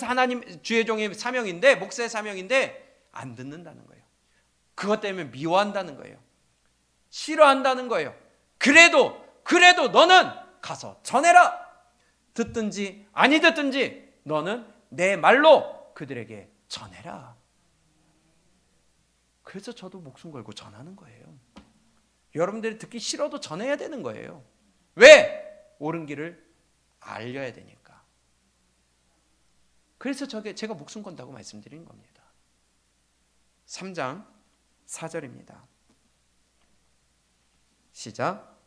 주의 종의 사명인데, 목사의 사명인데 안 듣는다는 거예요. 그것 때문에 미워한다는 거예요. 싫어한다는 거예요. 그래도 너는 가서 전해라. 듣든지 아니 듣든지 너는 내 말로 그들에게 전해라. 그래서 저도 목숨 걸고 전하는 거예요. 여러분들이 듣기 싫어도 전해야 되는 거예요. 왜? 옳은 길을 알려야 되니까. 그래서 제가 목숨 건다고 말씀드리는 겁니다. 3장 4절입니다. 시작.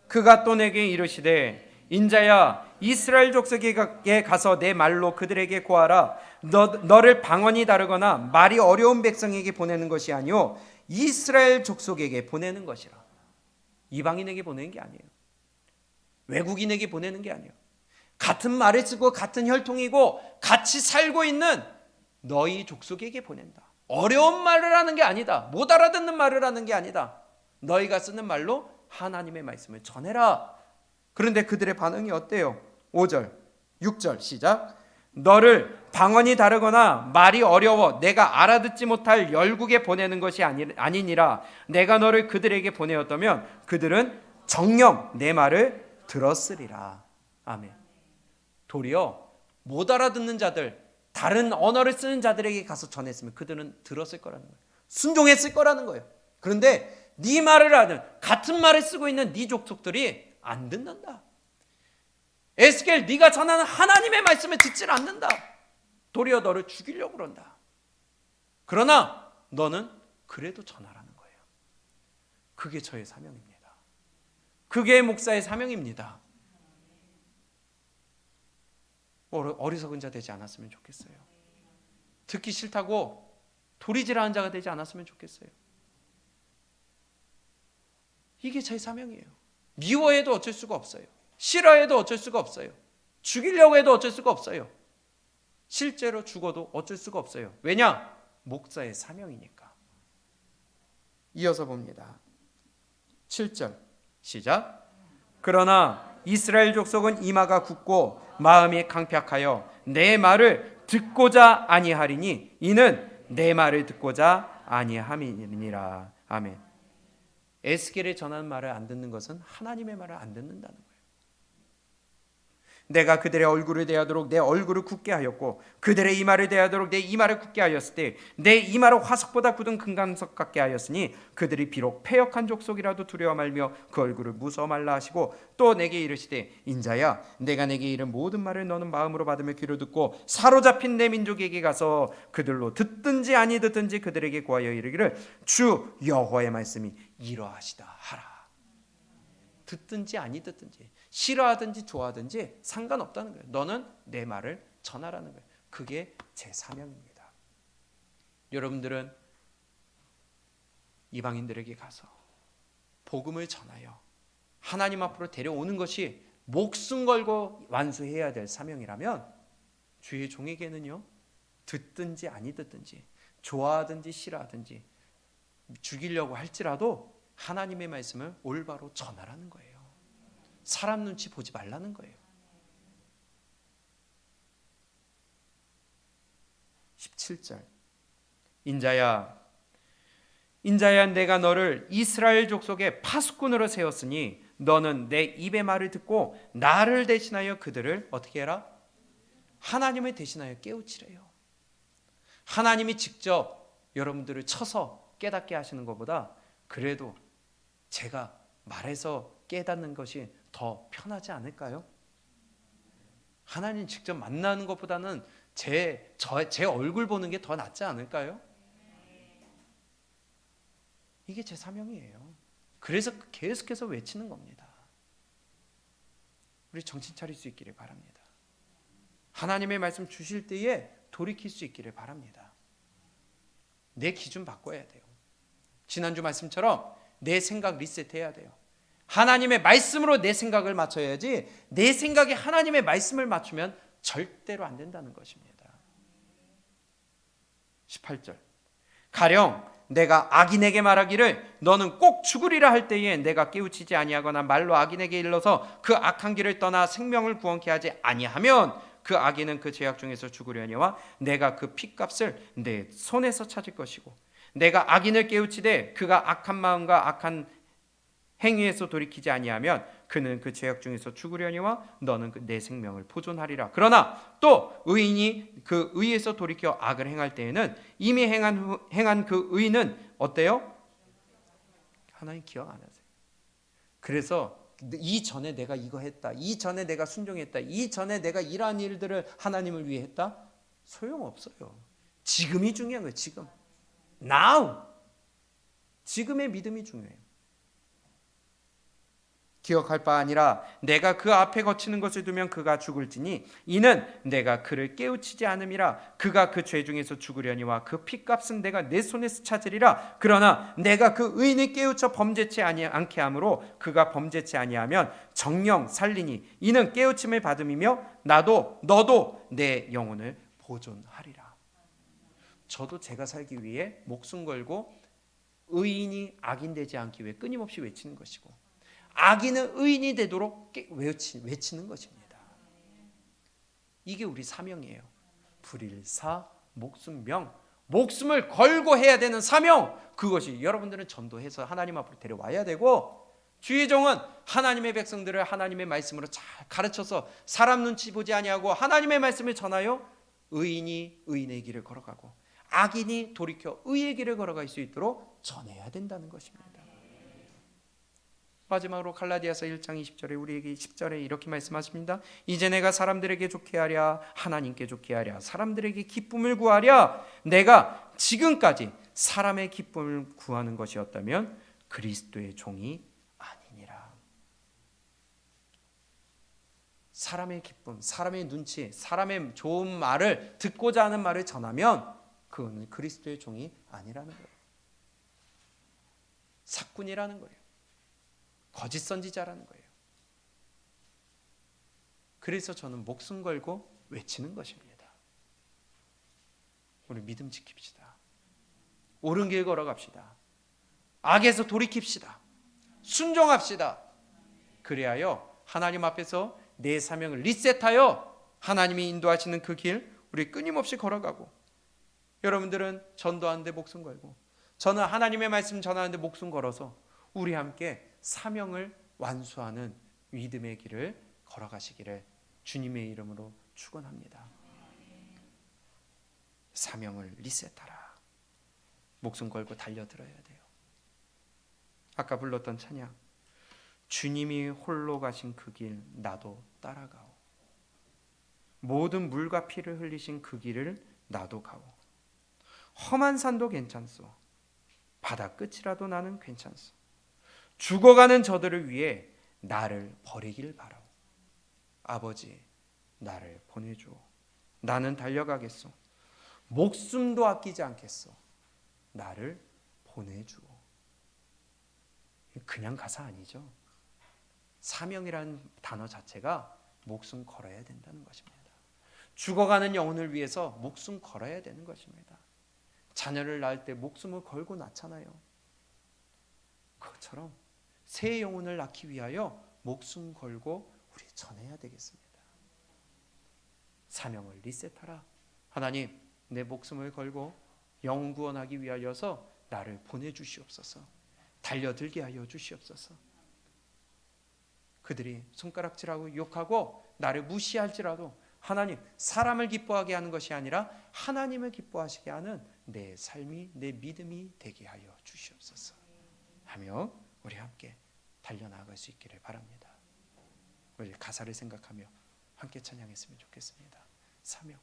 그가 또 내게 이르시되 인자야 이스라엘 족속에게 가서 내 말로 그들에게 고하라. 너를 방언이 다르거나 말이 어려운 백성에게 보내는 것이 아니요 이스라엘 족속에게 보내는 것이라. 이방인에게 보내는 게 아니에요. 외국인에게 보내는 게 아니에요. 같은 말을 쓰고 같은 혈통이고 같이 살고 있는 너희 족속에게 보낸다. 어려운 말을 하는 게 아니다. 못 알아듣는 말을 하는 게 아니다. 너희가 쓰는 말로 하나님의 말씀을 전해라. 그런데 그들의 반응이 어때요? 5절, 6절 시작. 너를 방언이 다르거나 말이 어려워 내가 알아듣지 못할 열국에 보내는 것이 아니니라. 내가 너를 그들에게 보내었다면 그들은 정녕 내 말을 들었으리라. 아멘. 도리어 못 알아듣는 자들, 다른 언어를 쓰는 자들에게 가서 전했으면 그들은 들었을 거라는 거예요. 순종했을 거라는 거예요. 그런데 네 말을 하는, 같은 말을 쓰고 있는 네 족속들이 안 듣는다. 에스겔, 네가 전하는 하나님의 말씀을 듣질 않는다. 도리어 너를 죽이려고 그런다. 그러나 너는 그래도 전하라는 거예요. 그게 저의 사명입니다. 그게 목사의 사명입니다. 어리석은 자 되지 않았으면 좋겠어요. 듣기 싫다고 도리질하는 자가 되지 않았으면 좋겠어요. 이게 제 사명이에요. 미워해도 어쩔 수가 없어요. 싫어해도 어쩔 수가 없어요. 죽이려고 해도 어쩔 수가 없어요. 실제로 죽어도 어쩔 수가 없어요. 왜냐? 목사의 사명이니까. 이어서 봅니다. 7절 시작. 그러나 이스라엘 족속은 이마가 굳고 마음이 강팍하여 내 말을 듣고자 아니하리니 이는 내 말을 듣고자 아니함이니라. 아멘. 에스겔에 전하는 말을 안 듣는 것은 하나님의 말을 안 듣는다는 거예요. 내가 그들의 얼굴을 대하도록 내 얼굴을 굳게 하였고 그들의 이마를 대하도록 내 이마를 굳게 하였을 때 내 이마를 화석보다 굳은 금강석 같게 하였으니 그들이 비록 패역한 족속이라도 두려워 말며 그 얼굴을 무서워 말라 하시고 또 내게 이르시되 인자야 내가 내게 이른 모든 말을 너는 마음으로 받으며 귀로 듣고 사로잡힌 내 민족에게 가서 그들로 듣든지 아니 듣든지 그들에게 구하여 이르기를 주 여호와의 말씀이 이러하시다 하라. 듣든지 아니 듣든지 싫어하든지 좋아하든지 상관없다는 거예요. 너는 내 말을 전하라는 거예요. 그게 제 사명입니다. 여러분들은 이방인들에게 가서 복음을 전하여 하나님 앞으로 데려오는 것이 목숨 걸고 완수해야 될 사명이라면 주의 종에게는요, 듣든지 아니 듣든지 좋아하든지 싫어하든지 죽이려고 할지라도 하나님의 말씀을 올바로 전하라는 거예요. 사람 눈치 보지 말라는 거예요. 17절 인자야 내가 너를 이스라엘 족속의 파수꾼으로 세웠으니 너는 내 입의 말을 듣고 나를 대신하여 그들을 어떻게 해라? 하나님을 대신하여 깨우치래요. 하나님이 직접 여러분들을 쳐서 깨닫게 하시는 것보다 그래도 제가 말해서 깨닫는 것이 더 편하지 않을까요? 하나님 직접 만나는 것보다는 제 얼굴 보는 게 더 낫지 않을까요? 이게 제 사명이에요. 그래서 계속해서 외치는 겁니다. 우리 정신 차릴 수 있기를 바랍니다. 하나님의 말씀 주실 때에 돌이킬 수 있기를 바랍니다. 내 기준 바꿔야 돼요. 지난주 말씀처럼 내 생각 리셋해야 돼요. 하나님의 말씀으로 내 생각을 맞춰야지 내 생각에 하나님의 말씀을 맞추면 절대로 안 된다는 것입니다. 18절 가령 내가 악인에게 말하기를 너는 꼭 죽으리라 할 때에 내가 깨우치지 아니하거나 말로 악인에게 일러서 그 악한 길을 떠나 생명을 구원케 하지 아니하면 그 악인은 그 죄악 중에서 죽으려니와 내가 그 핏값을 내 손에서 찾을 것이고 내가 악인을 깨우치되 그가 악한 마음과 악한 행위에서 돌이키지 아니하면 그는 그 죄악 중에서 죽으려니와 너는 내 생명을 보존하리라. 그러나 또 의인이 그 의에서 돌이켜 악을 행할 때에는 이미 행한 그 의는 어때요? 하나님 기억 안 하세요. 그래서 이전에 내가 이거 했다, 이전에 내가 순종했다, 이전에 내가 이러한 일들을 하나님을 위해 했다, 소용없어요. 지금이 중요한 거예요. 지금, now, 지금의 믿음이 중요해요. 기억할 바 아니라 내가 그 앞에 거치는 것을 두면 그가 죽을지니 이는 내가 그를 깨우치지 않음이라. 그가 그 죄 중에서 죽으려니와 그 핏값은 내가 내 손에서 찾으리라. 그러나 내가 그 의인을 깨우쳐 범죄치 않게 함으로 그가 범죄치 아니하면 정령 살리니 이는 깨우침을 받음이며 나도 너도 내 영혼을 보존하리라. 저도 제가 살기 위해 목숨 걸고 의인이 악인 되지 않기 위해 끊임없이 외치는 것이고 악인은 의인이 되도록 외치는 것입니다. 이게 우리 사명이에요. 불일사 목숨명, 목숨을 걸고 해야 되는 사명, 그것이 여러분들은 전도해서 하나님 앞으로 데려와야 되고 주의 종은 하나님의 백성들을 하나님의 말씀으로 잘 가르쳐서 사람 눈치 보지 아니하고 하나님의 말씀을 전하여 의인이 의인의 길을 걸어가고 악인이 돌이켜 의의 길을 걸어갈 수 있도록 전해야 된다는 것입니다. 마지막으로 갈라디아서 1장 20절에 우리에게 10절에 이렇게 말씀하십니다. 이제 내가 사람들에게 좋게 하랴 하나님께 좋게 하랴 사람들에게 기쁨을 구하랴. 내가 지금까지 사람의 기쁨을 구하는 것이었다면 그리스도의 종이 아니니라. 사람의 기쁨, 사람의 눈치, 사람의 좋은 말을 듣고자 하는 말을 전하면 그거는 그리스도의 종이 아니라는 거예요. 사꾼이라는 거예요. 거짓 선지자라는 거예요. 그래서 저는 목숨 걸고 외치는 것입니다. 우리 믿음 지킵시다. 옳은 길 걸어갑시다. 악에서 돌이킵시다. 순종합시다. 그리하여 하나님 앞에서 내 사명을 리셋하여 하나님이 인도하시는 그 길 우리 끊임없이 걸어가고, 여러분들은 전도하는데 목숨 걸고 저는 하나님의 말씀 전하는데 목숨 걸어서 우리 함께 사명을 완수하는 믿음의 길을 걸어가시기를 주님의 이름으로 축원합니다. 사명을 리셋하라. 목숨 걸고 달려들어야 돼요. 아까 불렀던 찬양, 주님이 홀로 가신 그 길 나도 따라가오. 모든 물과 피를 흘리신 그 길을 나도 가오. 험한 산도 괜찮소. 바다 끝이라도 나는 괜찮소. 죽어가는 저들을 위해 나를 버리길 바라오. 아버지, 나를 보내주오. 나는 달려가겠소. 목숨도 아끼지 않겠소. 나를 보내주오. 그냥 가사 아니죠. 사명이라는 단어 자체가 목숨 걸어야 된다는 것입니다. 죽어가는 영혼을 위해서 목숨 걸어야 되는 것입니다. 자녀를 낳을 때 목숨을 걸고 낳잖아요. 그것처럼 새 영혼을 낳기 위하여 목숨 걸고 우리 전해야 되겠습니다. 사명을 리셋하라. 하나님, 내 목숨을 걸고 영혼 구원하기 위하여서 나를 보내주시옵소서. 달려들게 하여 주시옵소서. 그들이 손가락질하고 욕하고 나를 무시할지라도 하나님, 사람을 기뻐하게 하는 것이 아니라 하나님을 기뻐하시게 하는 내 삶이, 내 믿음이 되게 하여 주시옵소서 하며 우리 함께 달려나갈 수 있기를 바랍니다. 우리 가사를 생각하며 함께 찬양했으면 좋겠습니다. 사명.